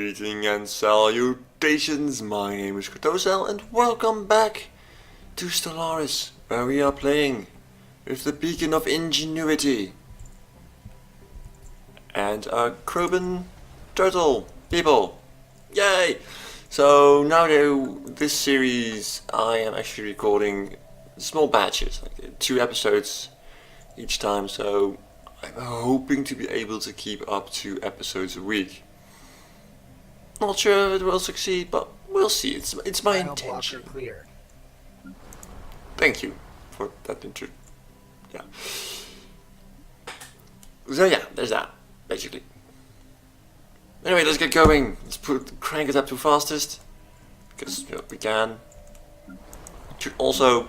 Greeting and salutations, my name is Kartosael and welcome back to Stellaris, where we are playing with the beacon of ingenuity and our Crwban turtle people. Yay! So now this series I am actually recording small batches, like 2 episodes each time, so I'm hoping to be able to keep up 2 episodes a week. Not sure if it will succeed, but we'll see. It's my intention. Clear. Thank you for that intro. Yeah. So yeah, there's that, basically. Anyway, let's get going. Let's crank it up to fastest, because we can. Should also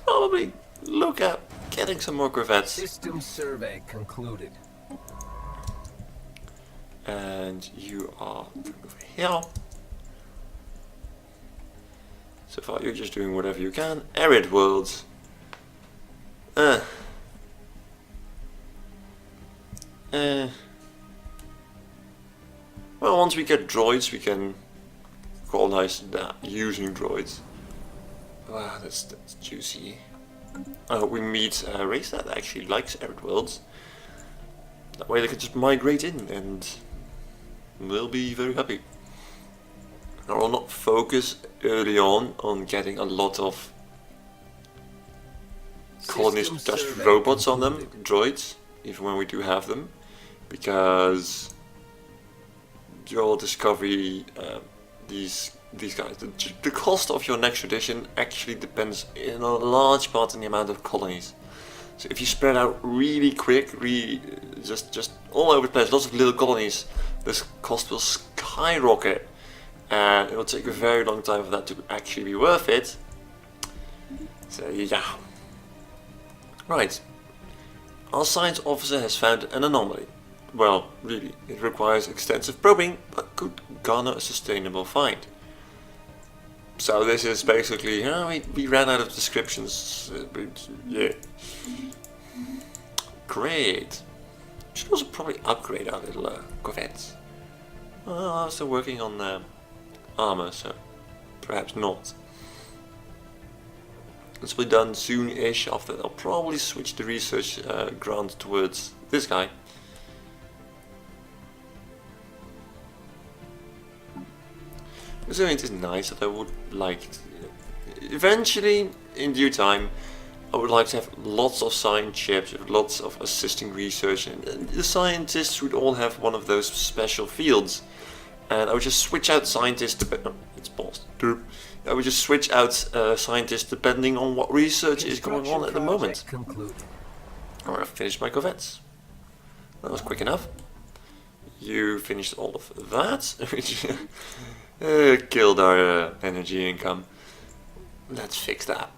probably look at getting some more corvettes. System survey concluded. And you are over here. So far you're just doing whatever you can. Arid worlds. Well, once we get droids we can colonize that using droids. Wow, that's juicy. I hope we meet a race that actually likes arid worlds. That way they can just migrate in and we'll be very happy. I will not focus early on getting a lot of colonies just robots on them, droids, even when we do have them, because your discovery, these guys, the cost of your next edition actually depends in a large part on the amount of colonies. So if you spread out really quick, just all over the place, lots of little colonies, this cost will skyrocket, and it will take a very long time for that to actually be worth it. So yeah. Right. Our science officer has found an anomaly. Well, really, it requires extensive probing, but could garner a sustainable find. So this is basically, we ran out of descriptions, but yeah. Great. Should also probably upgrade our little corvettes. Well, I'm still working on armor, so perhaps not. This will be done soon-ish. After that, I'll probably switch the research grant towards this guy. So it is nice that I would like to, eventually, in due time, I would like to have lots of science ships with lots of assisting research, and the scientists would all have one of those special fields. And I would just switch out scientists it's paused. I would just switch out scientists depending on what research is going on at the moment. Alright, I've finished my corvettes. That was quick enough. You finished all of that, which killed our energy income. Let's fix that.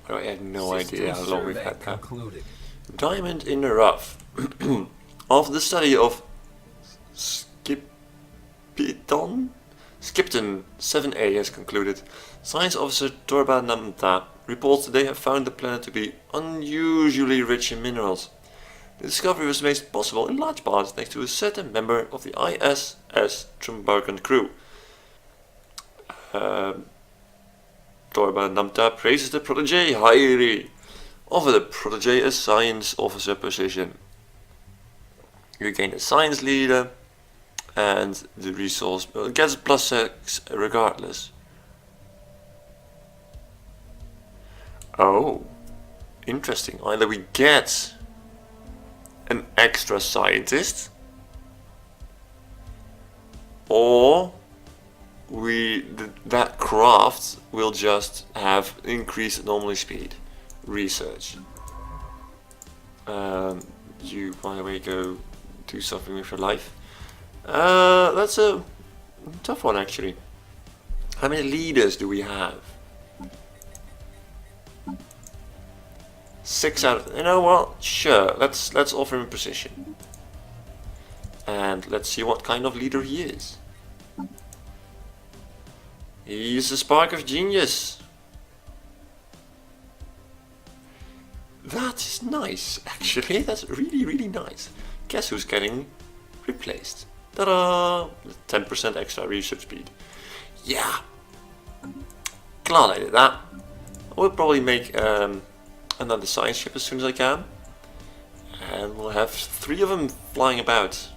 I have no idea how long we've had that. Diamond in the rough. After the study of Skipton 7A has concluded, Science Officer Torba Namta reports that they have found the planet to be unusually rich in minerals. The discovery was made possible in large part thanks to a certain member of the ISS Crwban crew. Torba Namta praises the protege highly. Offer the protege a science officer position. You gain a science leader, and the resource gets +6 regardless. Oh, interesting. Either we get an extra scientist, or that craft will just have increased anomaly speed. Research. You, by the way, go do something with your life. That's a tough one, actually. How many leaders do we have? 6 out of... You know what? Sure, let's offer him a position. And let's see what kind of leader he is. He's a spark of genius. That is nice, actually. That's really, really nice. Guess who's getting replaced? Ta-da! 10% extra research speed. Yeah. Glad I did that. I will probably make another science ship as soon as I can. And we'll have 3 of them flying about.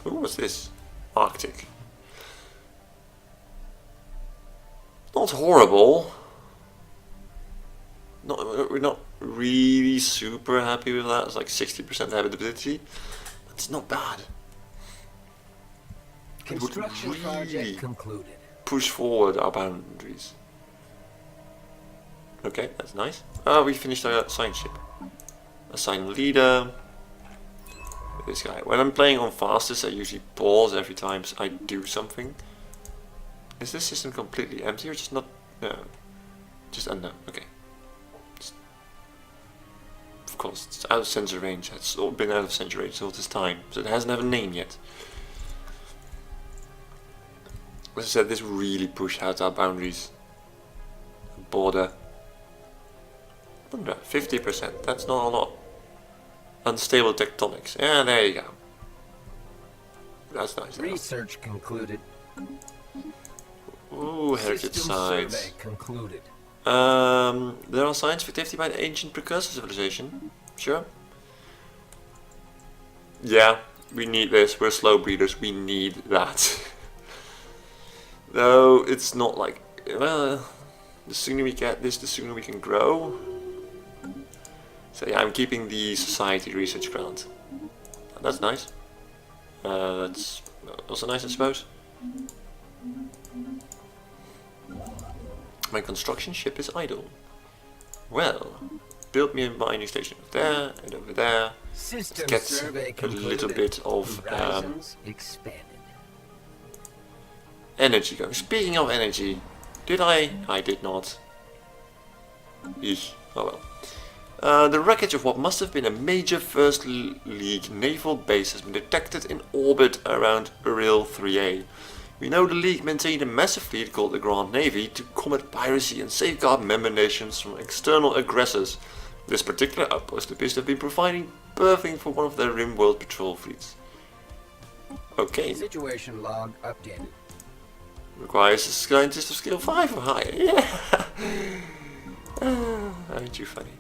Who was this? Arctic. Not horrible. We're not really super happy with that. It's like 60% habitability. It's not bad. Construction Would project really concluded. push forward our boundaries. Okay, that's nice. We finished our science ship. Assign leader. This guy. When I'm playing on fastest, I usually pause every time I do something. Is this system completely empty or just not? No, just unknown. Okay. Of course, it's out of sensor range. It's all been out of sensor range all this time, so it hasn't have a name yet. As I said, this really pushed out our boundaries. Border. 50%. That's not a lot. Unstable tectonics. Yeah, there you go. That's nice. Research concluded. Ooh, heritage System sites. survey concluded. There are signs of activity by the ancient precursor civilization. Sure. Yeah, we need this. We're slow breeders. We need that. Though it's not like, well, the sooner we get this, the sooner we can grow. So yeah, I'm keeping the society research grant. That's nice. That's also nice, I suppose. My construction ship is idle. Well, build me a mining station over there and over there. System Get survey a concluded. little bit of Horizons expanded. energy going. Speaking of energy, did I? I did not. Eesh. Oh well. The wreckage of what must have been a major First League naval base has been detected in orbit around Uril 3A. We know the League maintained a massive fleet called the Grand Navy to combat piracy and safeguard member nations from external aggressors. This particular outpost appears to have been providing berthing for one of their RimWorld patrol fleets. Okay. Situation log updated. Requires a scientist of skill 5 or higher. Yeah! Aren't you funny?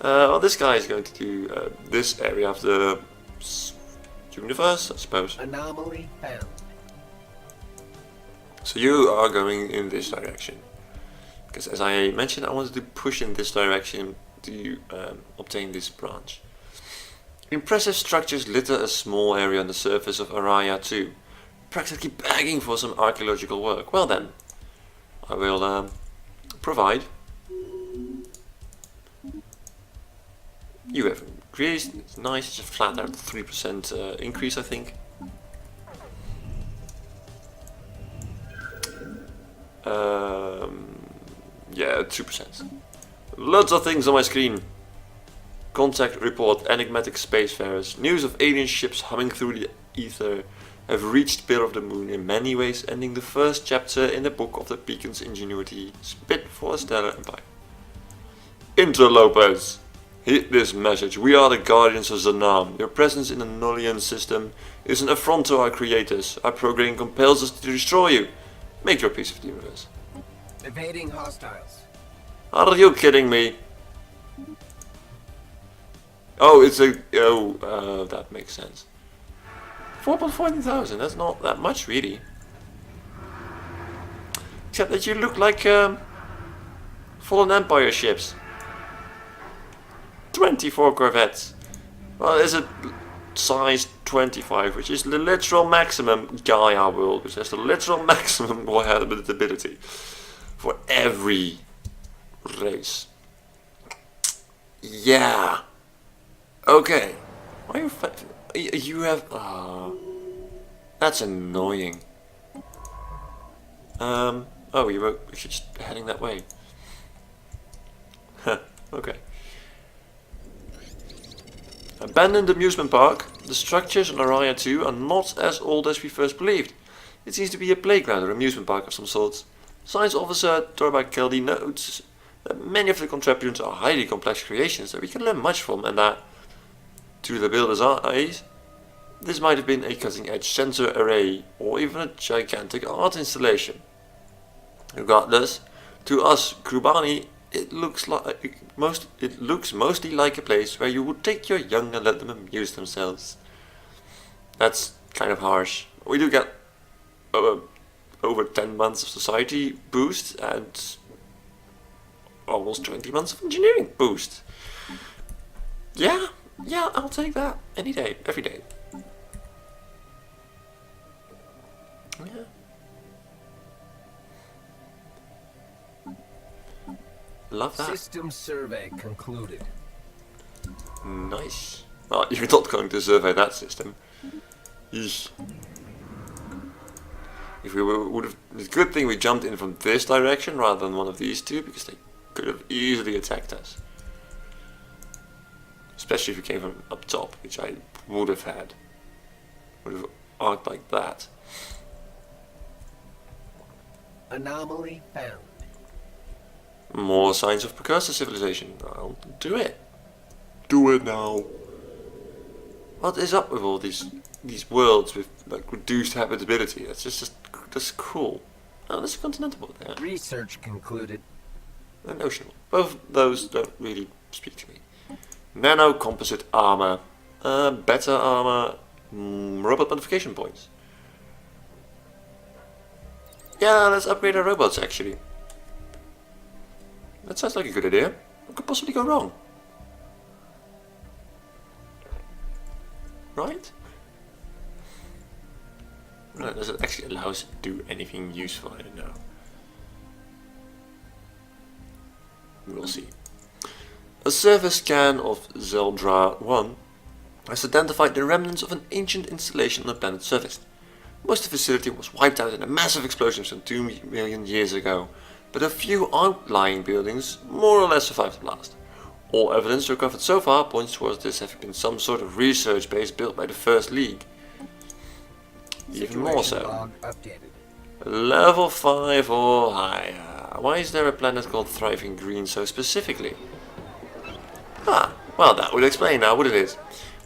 Well, this guy is going to do this area of the universe, I suppose. Anomaly found. So you are going in this direction. Because as I mentioned, I wanted to push in this direction to obtain this branch. Impressive structures litter a small area on the surface of Araya 2, practically begging for some archaeological work. Well then, I will provide. You have increased, it's nice, it's a flat out 3% increase, I think. Yeah, 2%. Lots of things on my screen. Contact report, enigmatic spacefarers. News of alien ships humming through the ether have reached Pier of the Moon, in many ways ending the first chapter in the book of the Beacon's ingenuity, spit for a stellar empire. Interlopers! Heed this message. We are the guardians of Zanam. Your presence in the Nullian system is an affront to our creators. Our programming compels us to destroy you. Make your peace with the universe. Evading hostiles. Are you kidding me? Oh, it's a... Oh, that makes sense. 4,400, that's not that much, really. Except that you look like Fallen Empire ships. 24 corvettes. Well, there's a size 25, which is the literal maximum Gaia world, which has the literal maximum habitability for every race. Yeah. Okay. Why are you you have... that's annoying. Oh, you were just heading that way. Okay. Abandoned amusement park. The structures on Araya 2 are not as old as we first believed. It seems to be a playground or amusement park of some sorts. Science Officer Torba Keldy notes that many of the contraptions are highly complex creations that we can learn much from, and that, to the builder's eyes, this might have been a cutting-edge sensor array or even a gigantic art installation. Regardless, to us Crwbani, it looks mostly like a place where you would take your young and let them amuse themselves. That's kind of harsh. We do get over 10 months of society boost and almost 20 months of engineering boost. Yeah, I'll take that any day, every day. Yeah. Love that. System survey concluded. Nice. Well, you're not going to survey that system. Eesh. If we would have, it's a good thing we jumped in from this direction rather than one of these two, because they could have easily attacked us. Especially if we came from up top, which I would have had. Would have arced like that. Anomaly found. More signs of precursor civilization. I'll do it. Do it now. What is up with all these worlds with like reduced habitability? That's cool. Oh, there's a continental world there. Research concluded. An ocean. Both of those don't really speak to me. Nano composite armor. Better armor. Robot modification points. Yeah, let's upgrade our robots actually. That sounds like a good idea. What could possibly go wrong? Right? Right, does it actually allow us to do anything useful? I don't know. We'll see. A surface scan of Zeldra 1 has identified the remnants of an ancient installation on the planet's surface. Most of the facility was wiped out in a massive explosion some 2 million years ago, but a few outlying buildings more or less survived the blast. All evidence recovered so far points towards this having been some sort of research base built by the First League. Even more so. Level 5 or higher. Why is there a planet called Thriving Green so specifically? Ah, well that would explain now what it is.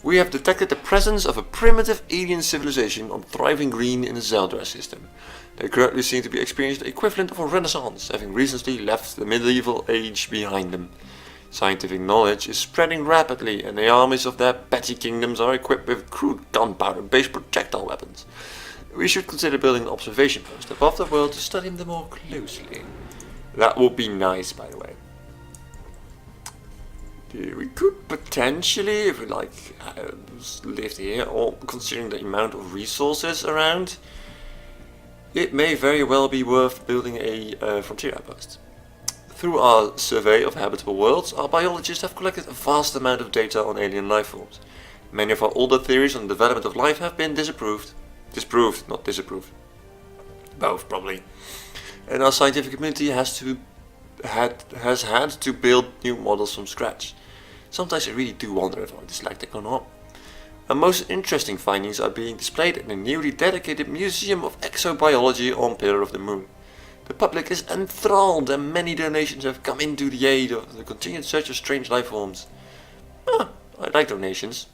We have detected the presence of a primitive alien civilization on Thriving Green in the Zeldra system. They currently seem to be experiencing the equivalent of a renaissance, having recently left the medieval age behind them. Scientific knowledge is spreading rapidly, and the armies of their petty kingdoms are equipped with crude gunpowder-based projectile weapons. We should consider building an observation post above the world to study them more closely. That would be nice, by the way. We could potentially, if we lived here, or considering the amount of resources around, it may very well be worth building a frontier outpost. Through our survey of habitable worlds, our biologists have collected a vast amount of data on alien life forms. Many of our older theories on the development of life have been disproved, not disapproved. Both, probably. And our scientific community has had to build new models from scratch. Sometimes I really do wonder if I'm dyslexic or not. Our most interesting findings are being displayed in a newly dedicated Museum of Exobiology on Pillar of the Moon. The public is enthralled and many donations have come in to the aid of the continued search of strange life forms. I like donations.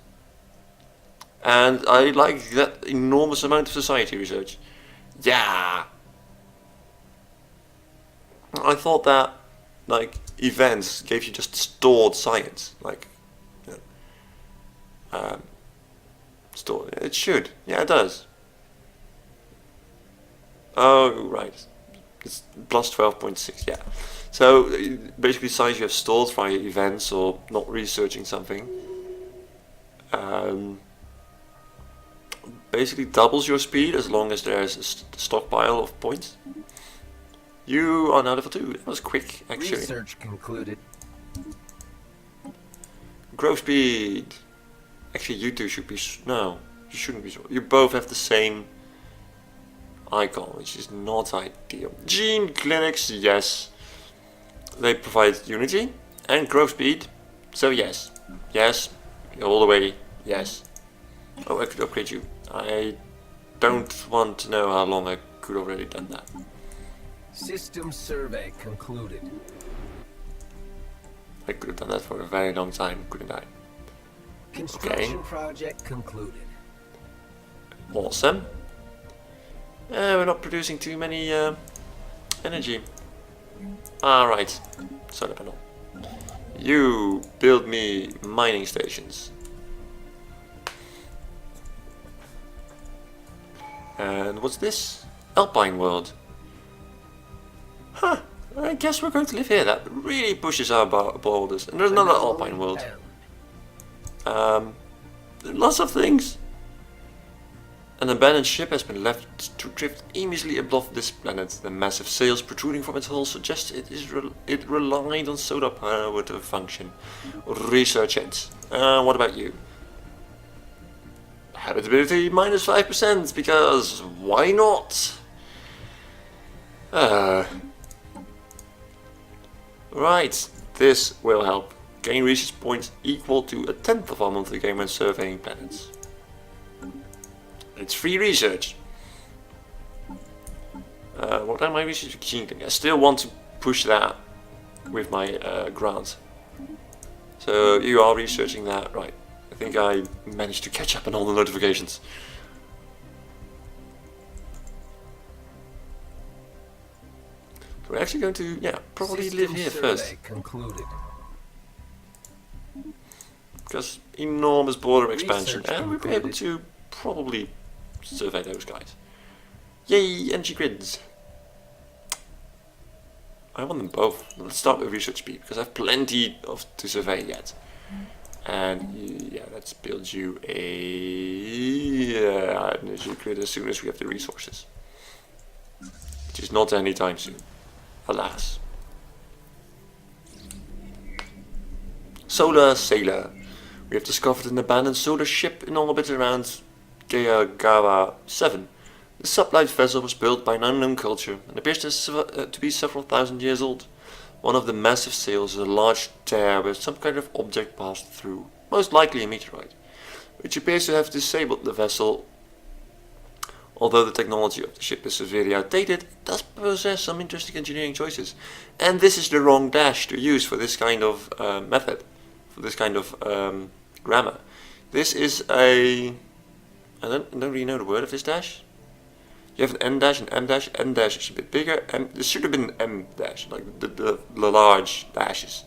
And I like that enormous amount of society research. Yeah! I thought that events gave you just stored science, stored. It should, yeah, it does. Oh, right, it's plus 12.6, yeah. So basically, science you have stored via events or not researching something, basically doubles your speed as long as there's a stockpile of points. You are now level 2. That was quick, actually. Research concluded. Growth speed. Actually, you two should be. No, you shouldn't be. You both have the same icon, which is not ideal. Gene clinics, yes. They provide unity and growth speed. So yes, all the way. Yes. Oh, I could upgrade you. I don't want to know how long I could already done that. System survey concluded. I could have done that for a very long time, couldn't I? Construction project concluded. Awesome. We're not producing too many energy. Alright, solar panel. You build me mining stations. And what's this? Alpine world. Huh, I guess we're going to live here. That really pushes our borders. And there's another Alpine world. Lots of things. An abandoned ship has been left to drift aimlessly above this planet. The massive sails protruding from its hull suggest it relied on solar power to function. Research it. What about you? Habitability minus 5%, because why not? Right, this will help. Gain research points equal to 1/10 of our monthly gain when surveying planets. It's free research. What am I researching? I still want to push that with my grant. So you are researching that, right? I think I managed to catch up on all the notifications. So we're actually going to, probably live here first. Concluded. Because enormous border expansion, Research and we'll be able to probably survey those guys. Yay, energy grids! I want them both. Let's start with research speed, because I have plenty to survey yet. And yeah, let's build you a energy grid as soon as we have the resources. Which is not anytime soon, alas. Solar Sailor. We have discovered an abandoned solar ship in orbit around Gaia 7. The sublight vessel was built by an unknown culture and appears to be several thousand years old. One of the massive sails is a large tear where some kind of object passed through, most likely a meteorite, which appears to have disabled the vessel. Although the technology of the ship is severely outdated, it does possess some interesting engineering choices. And this is the wrong dash to use for this kind of method, for this kind of grammar. This is a... I don't really know the word of this dash. You have an N dash, an M dash. N dash is a bit bigger. This should have been an M dash, like the large dashes.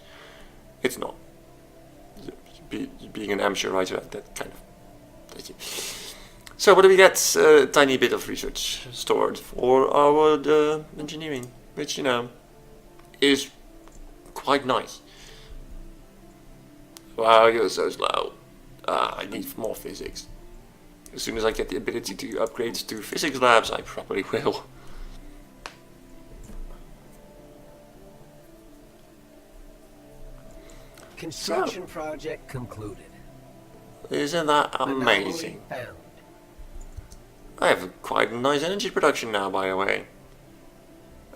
It's not. Being an amateur writer, that kind of. Thank you. So what do we get? A tiny bit of research stored for our engineering, which is quite nice. Wow, you're so slow. I need more physics. As soon as I get the ability to upgrade to physics labs, I probably will. Construction project concluded. Isn't that amazing? Found. I have quite a nice energy production now, by the way.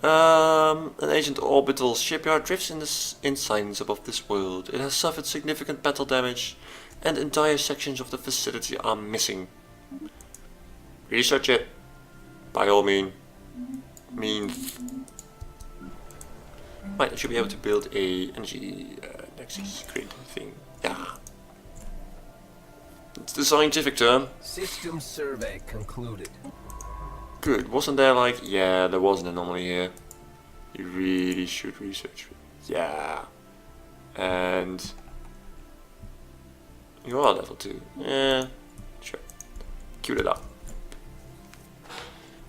An ancient orbital shipyard drifts in silence above this world. It has suffered significant battle damage, and entire sections of the facility are missing. Research it, by all means. Right, I should be able to build a energy nexus grid thing. Yeah. It's the scientific term. System survey concluded. Good. Wasn't there yeah, there was an anomaly here. You really should research it. Yeah. And you are level 2. Yeah, sure. Queue it up.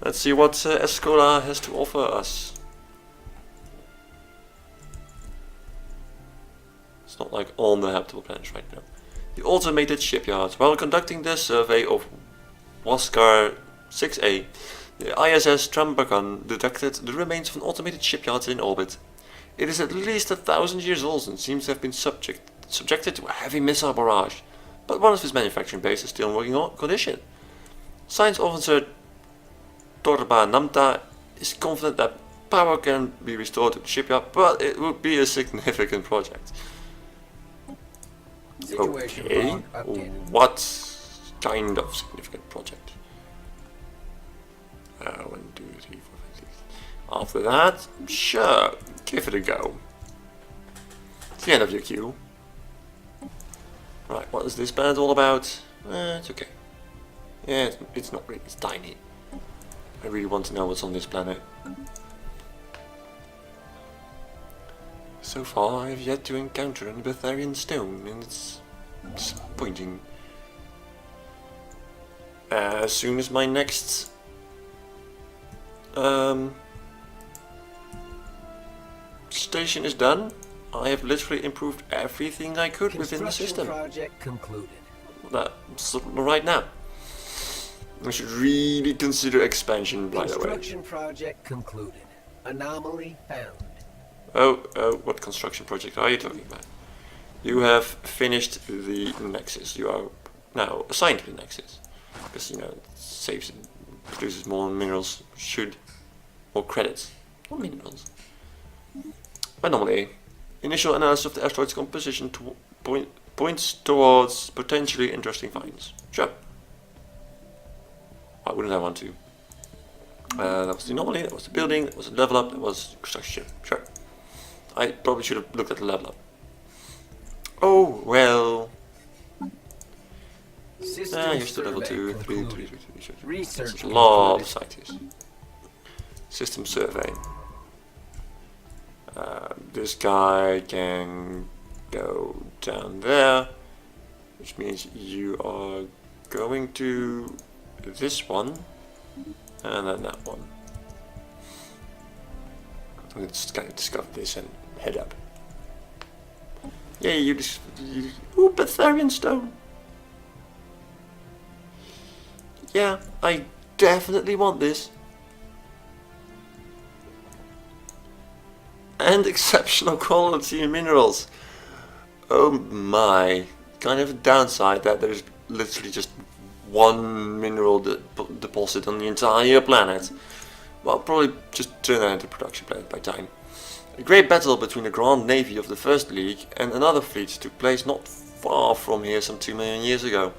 Let's see what Escola has to offer us. It's not like on the habitable planets right now. The automated shipyard. While conducting the survey of Waskar 6A, the ISS Trambakan detected the remains of an automated shipyard in orbit. It is at least 1,000 years old and seems to have been subjected to a heavy missile barrage, but one of its manufacturing bases is still in working condition. Science officer Torba Namta is confident that power can be restored to the shipyard, but it would be a significant project. Situation Okay, log updated. what kind of significant project? 1, 2, 3, 4, 5, 6. After that, sure, give it a go. It's the end of your queue. Right, what is this planet all about? It's okay. Yeah, it's not really, it's tiny. I really want to know what's on this planet. So far, I have yet to encounter any Betharian stone, and it's disappointing. As soon as my next station is done, I have literally improved everything I could within the system. Project concluded. That's right now. I should really consider expansion right away. Construction project concluded. Anomaly found. Oh, what construction project are you talking about? You have finished the Nexus. You are now assigned to the Nexus. Because, you know, it saves and produces more minerals, more credits, more minerals. Anomaly. Initial analysis of the asteroid's composition points towards potentially interesting finds. Sure. Why wouldn't I want to? That was the anomaly, that was the building, that was the level up, that was construction. Sure. I probably should have looked at the level up. Oh, well. Here's the level 2, 3, 3, 3, 3. Research. A lot of scientists. System survey. This guy can go down there, which means you are going to this one and then that one. Let's kind of discover this and head up. Yeah, you ooh, Betharian stone. Yeah, I definitely want this. And exceptional quality minerals. Oh my. Kind of a downside that there's literally just one mineral deposit on the entire planet. Well, I'll probably just turn that into a production planet by time. A great battle between the Grand Navy of the First League and another fleet took place not far from here some 2 million years ago.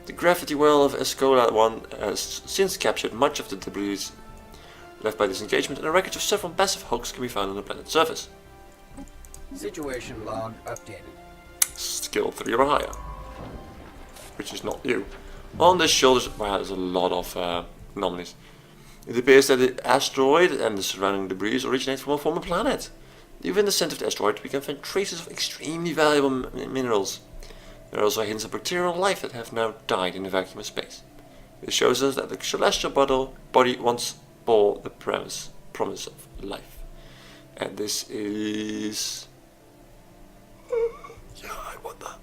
The gravity well of Escola 1 has since captured much of the debris left by this engagement, and a wreckage of several massive hulks can be found on the planet's surface. Situation log updated. Skill 3 or higher. Which is not you. On the shoulders, wow, there's a lot of anomalies. It appears that the asteroid and the surrounding debris originate from a former planet. Even in the center of the asteroid, we can find traces of extremely valuable minerals. There are also hints of bacterial life that have now died in the vacuum of space. This shows us that the celestial body once bore the promise of life. And this is... yeah, I want that.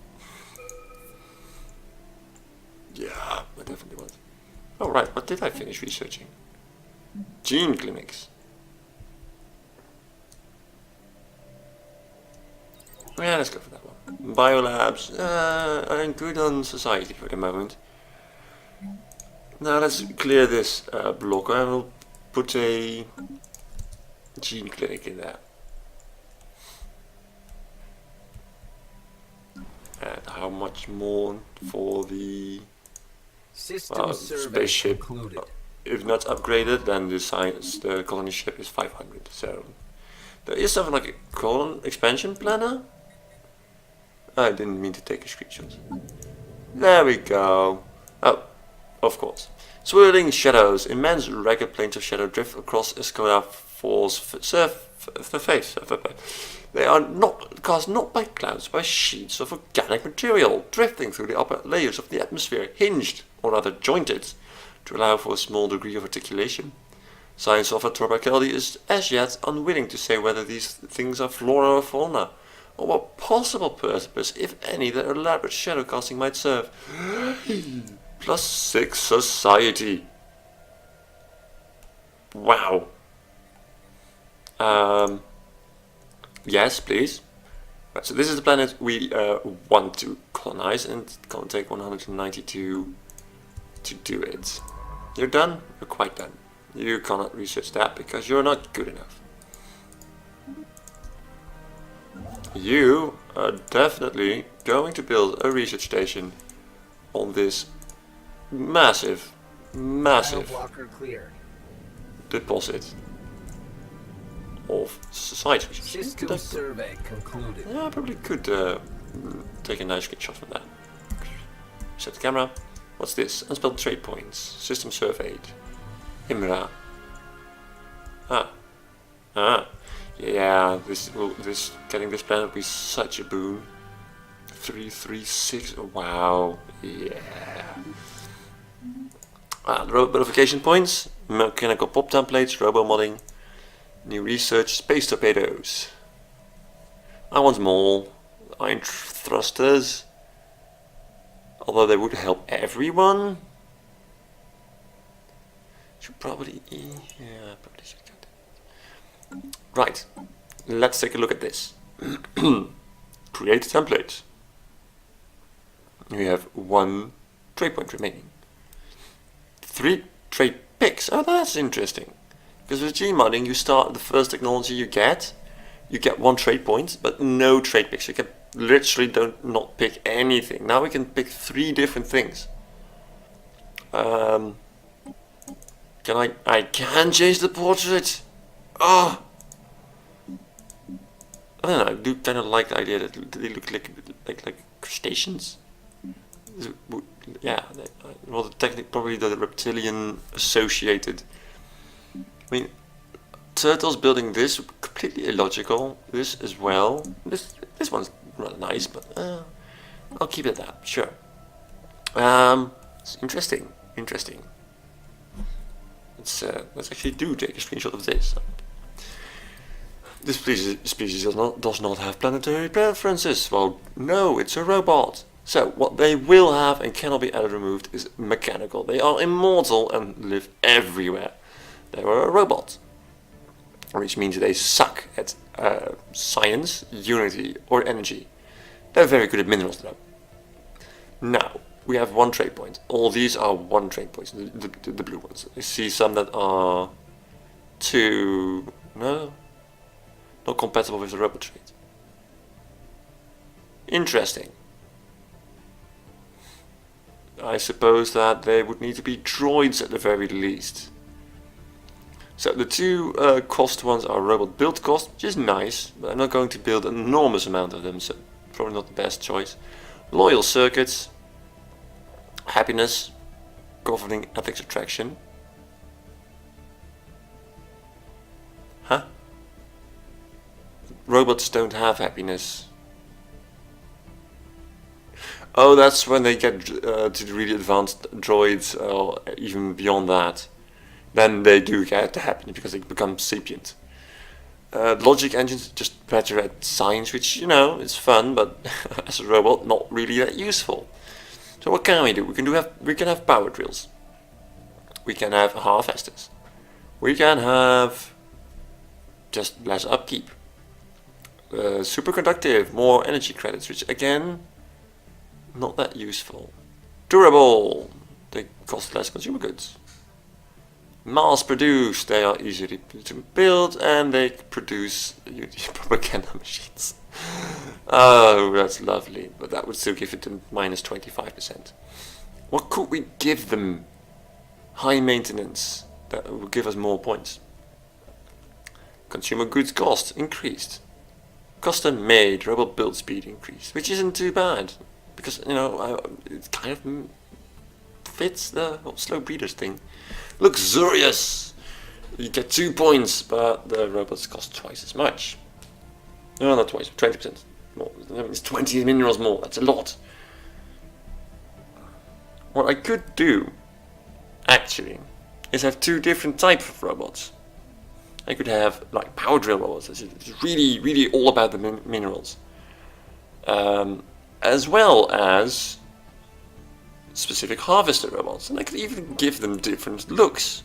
Yeah, I definitely want. Oh right, what did I finish researching? Gene clinics. Yeah, let's go for that one. Biolabs, I'm good on society for the moment. Now let's clear this block. I will put a gene clinic in there. And how much more for the spaceship? Concluded. If not upgraded, then the colony ship is 500. So there is something like a colon expansion planner. I didn't mean to take a screenshot. There we go. Oh, of course. Swirling shadows, immense ragged planes of shadow drift across Escola 4's face. They are cast not by clouds, by sheets of organic material, drifting through the upper layers of the atmosphere, hinged, or rather jointed, to allow for a small degree of articulation. Science of Torbakeldi is as yet unwilling to say whether these things are flora or fauna, or what possible purpose, if any, their elaborate shadow casting might serve. +6 society. Wow. Yes, please. Right, so this is the planet we want to colonize, and it's gonna take 192 to do it. You're done? You're quite done. You cannot research that because you're not good enough. You are definitely going to build a research station on this massive Blocker cleared. deposit. of society. System survey concluded. Yeah, I probably could take a nice screenshot from that. Set the camera. What's this? Unspelled trade points. System surveyed. Imra. Yeah, getting this planet will be such a boon. 336. Wow. Yeah. The robot modification points. Mechanical pop templates. Robomodding. New research. Space torpedoes. I want them all. Iron thrusters. Although they would help everyone. Should probably. Yeah, probably should get it. Right. Let's take a look at this. Create a template. We have 1 trade point remaining. 3 trade picks. Oh, that's interesting. Because with Gmodding, you start the first technology you get 1 trade point, but no trade picks. You can literally not pick anything. Now we can pick 3 different things. I can change the portrait. Oh, I don't know. I do kind of like the idea that they look like crustaceans. Yeah, well, technically probably the reptilian associated. I mean, turtles building this completely illogical. This as well. This one's rather nice, but I'll keep it at that. Sure. It's interesting. Let's actually take a screenshot of this. This species does not have planetary preferences. Well, no, it's a robot. So what they will have and cannot be added or removed is mechanical. They are immortal and live everywhere. They are a robot, which means they suck at science, unity, or energy. They're very good at minerals though. Now, we have 1 trade point. All these are 1 trade points, the blue ones. I see some that are 2, no, not compatible with the robot trait. Interesting. I suppose that they would need to be droids at the very least. So the 2 cost ones are robot build cost, which is nice, but I'm not going to build an enormous amount of them, so probably not the best choice. Loyal circuits, happiness, governing ethics attraction. Huh? Robots don't have happiness. Oh, that's when they get to the really advanced droids, or even beyond that. Then they do get the happiness because they become sapient. Logic engines just better at science, which, you know, is fun, but as a robot, not really that useful. So what can we do? We can have power drills. We can have harvesters. We can have just less upkeep. Superconductive, more energy credits, which again, not that useful. Durable, they cost less consumer goods. Mass produced, they are easy to build, and they produce propaganda machines. Oh, that's lovely, but that would still give it to minus 25%. What could we give them? High maintenance, that would give us more points. Consumer goods cost increased. Custom made, robot build speed increased, which isn't too bad, because, you know, it kind of fits the whole slow breeders thing. Luxurious! You get 2 points, but the robots cost twice as much. No, not twice, 20% more. That means 20 minerals more, that's a lot. What I could do, actually, is have 2 different types of robots. I could have, like, power drill robots, it's really, really all about the minerals. As well as specific harvester robots, and I could even give them different looks.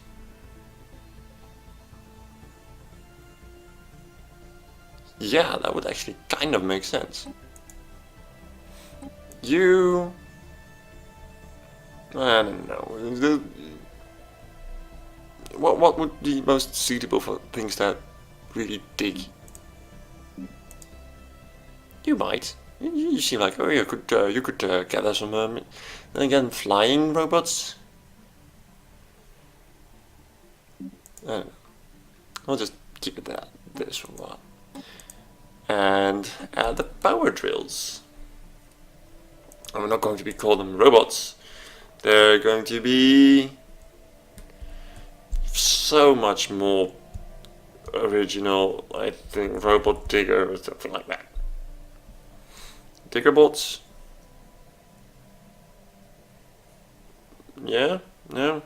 Yeah, that would actually kind of make sense. I don't know. What would be most suitable for things that really dig? You might. You seem like, oh, you could gather some. Then again, flying robots. I don't know. I'll just keep it there. this one. And add the power drills. And we're not going to be calling them robots. They're going to be so much more original, I think, robot digger or something like that. Digger bots? Yeah? No?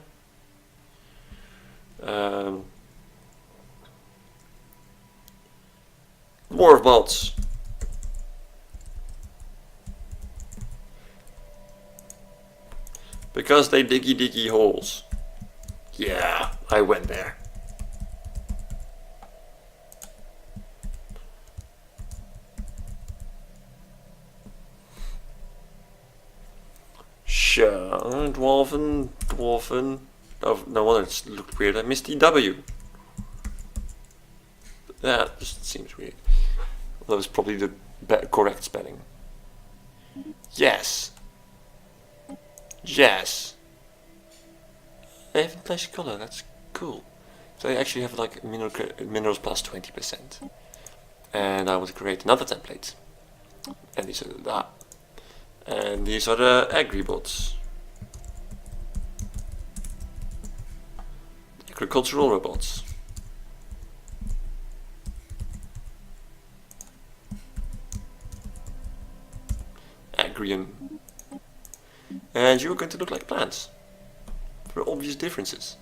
More bots. Because they diggy holes. Yeah, I went there. Sure, dwarven. Oh, no wonder it looked weird. I missed the W. That just seems weird. That was probably the correct spelling. Yes. Yes. They have a nice color. That's cool. So I actually have like minerals plus 20%. And I want to create another template. And these are that. And these are the agribots. Agricultural robots. Agrian. And you're going to look like plants. For obvious differences.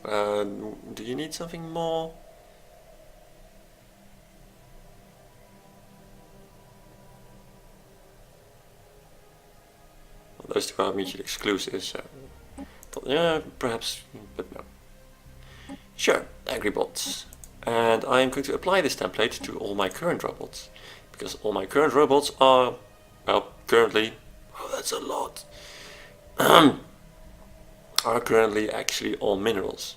Do you need something more? Well, those two are mutually exclusive, so yeah, perhaps, but no. Sure, agribots. And I am going to apply this template to all my current robots. Because all my current robots are, well, currently, oh, that's a lot, are currently actually all minerals.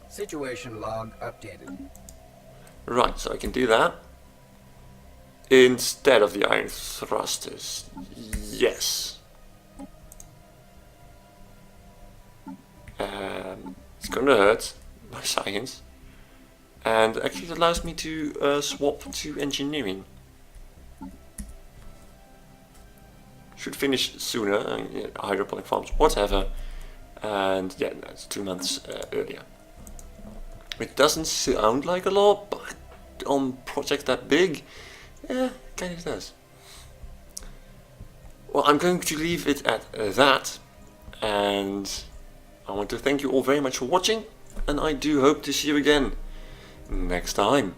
Situation log updated. Right, so I can do that instead of the iron thrusters. Yes. It's gonna hurt my science, and actually it allows me to swap to engineering. Should finish sooner, hydroponic farms, whatever, and yeah, that's 2 months earlier. It doesn't sound like a lot, but on projects that big, yeah, kind of does. Well, I'm going to leave it at that, and I want to thank you all very much for watching, and I do hope to see you again next time.